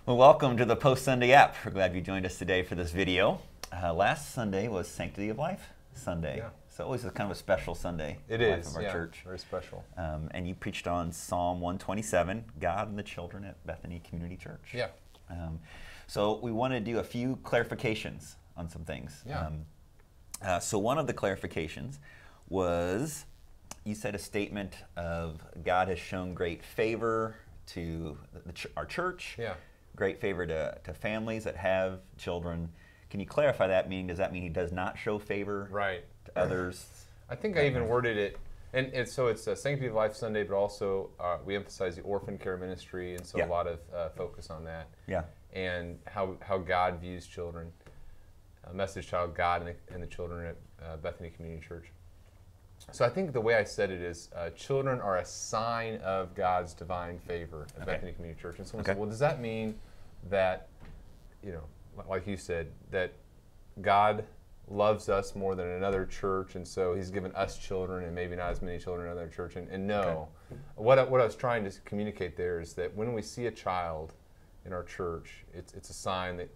Well, welcome to the Post Sunday app. We're glad you joined us today for this video. Last Sunday was Sanctity of Life Sunday. Yeah. So always a kind of a special Sunday It in the life is, of our yeah, church. very special. And you preached on Psalm 127, God and the Children at Bethany Community Church. Yeah. So we want to do a few clarifications on some things. Yeah. So one of the clarifications was, you said a statement of God has shown great favor to our church, Yeah. great favor to families that have children. Can you clarify that? Meaning, does that mean he does not show favor Right. to others? I think I even worded it, and so it's a Sanctity of Life Sunday, but also we emphasize the orphan care ministry, and so Yeah. a lot of focus on that. Yeah. And how God views children. A message to how God and the children at Bethany Community Church. So I think the way I said it is, children are a sign of God's divine favor at Bethany Community Church. And someone said, well, does that mean that, like you said, that God loves us more than another church, and so he's given us children and maybe not as many children in another church? And no. What I was trying to communicate there is that when we see a child in our church, it's a sign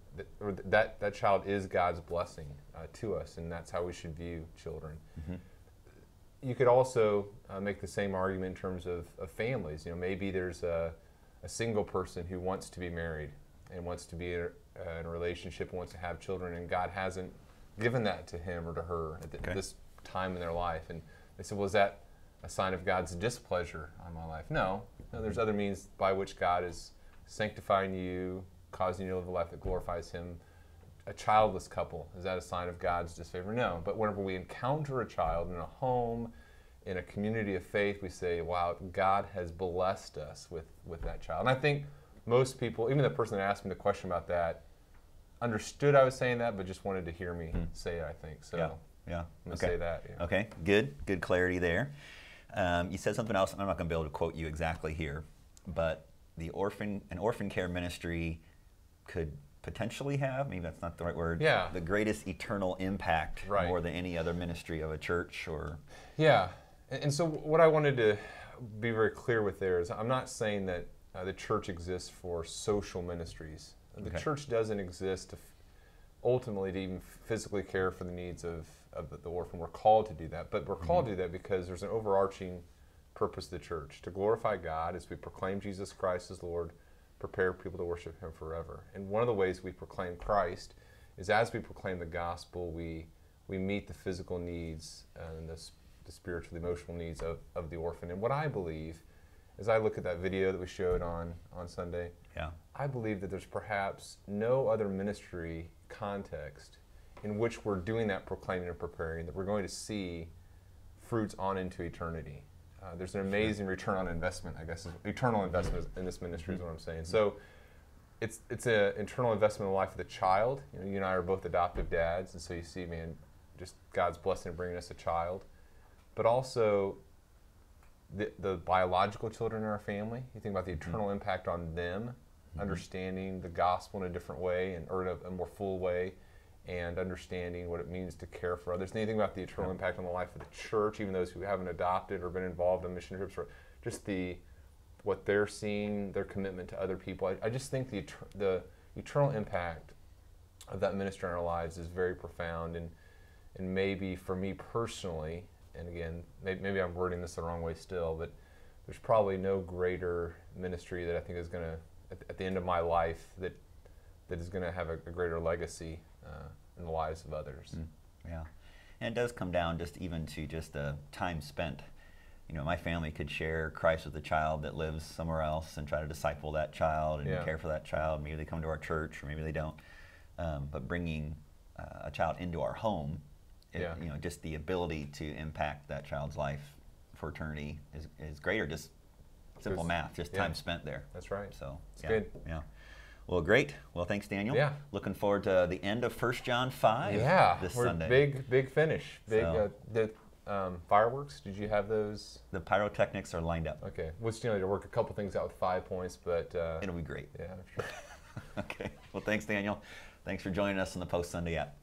that child is God's blessing to us, and that's how we should view children. Mm-hmm. You could also make the same argument in terms of families. Maybe there's a single person who wants to be married and wants to be in a relationship and wants to have children, and God hasn't given that to him or to her at this time in their life. And they said, well, is that a sign of God's displeasure on my life? No, there's other means by which God is sanctifying you, causing you to live a life that glorifies him. A childless couple, is that a sign of God's disfavor? No. But whenever we encounter a child in a home, in a community of faith, we say, wow, God has blessed us with that child. And I think most people, even the person that asked me the question about that, understood I was saying that, but just wanted to hear me say it, I think. So yeah. I'm going to say that. Yeah. Okay, good clarity there. You said something else, and I'm not going to be able to quote you exactly here, but an orphan care ministry could potentially have, maybe that's not the right word, the greatest eternal impact more than any other ministry of a church or... Yeah, and so what I wanted to be very clear with there is I'm not saying that the church exists for social ministries. The church doesn't exist ultimately to even physically care for the needs of the orphan. We're called to do that, but we're called to do that because there's an overarching purpose of the church, to glorify God as we proclaim Jesus Christ as Lord, prepare people to worship him forever. And one of the ways we proclaim Christ is as we proclaim the gospel, we meet the physical needs and the spiritual, emotional needs of the orphan. And what I believe, as I look at that video that we showed on Sunday, I believe that there's perhaps no other ministry context in which we're doing that proclaiming and preparing, that we're going to see fruits on into eternity. There's an amazing return on investment, I guess, eternal investment in this ministry is what I'm saying. So it's an internal investment in the life of the child. You and I are both adoptive dads, and so you see, man, just God's blessing in bringing us a child. But also the biological children in our family. You think about the eternal impact on them, understanding the gospel in a different way or in a more full way, and understanding what it means to care for others. And anything about the eternal impact on the life of the church, even those who haven't adopted or been involved in mission trips, or just what they're seeing, their commitment to other people. I just think the eternal impact of that ministry in our lives is very profound, and maybe for me personally, and again, maybe I'm wording this the wrong way still, but there's probably no greater ministry that I think is going to, at the end of my life, that is going to have a greater legacy in the lives of others. Yeah, and it does come down just the time spent. My family could share Christ with a child that lives somewhere else and try to disciple that child and care for that child. Maybe they come to our church, or maybe they don't. But bringing a child into our home, just the ability to impact that child's life for eternity is greater. Just simple math, just time spent there. That's right. So it's good. Yeah. Well, great. Well, thanks, Daniel. Yeah. Looking forward to the end of 1 John 5 this Sunday. Big finish. The fireworks, did you have those? The pyrotechnics are lined up. Okay. We'll still need to work a couple things out with 5 points, but... it'll be great. Yeah, I'm sure. Okay. Well, thanks, Daniel. Thanks for joining us on the Post Sunday app.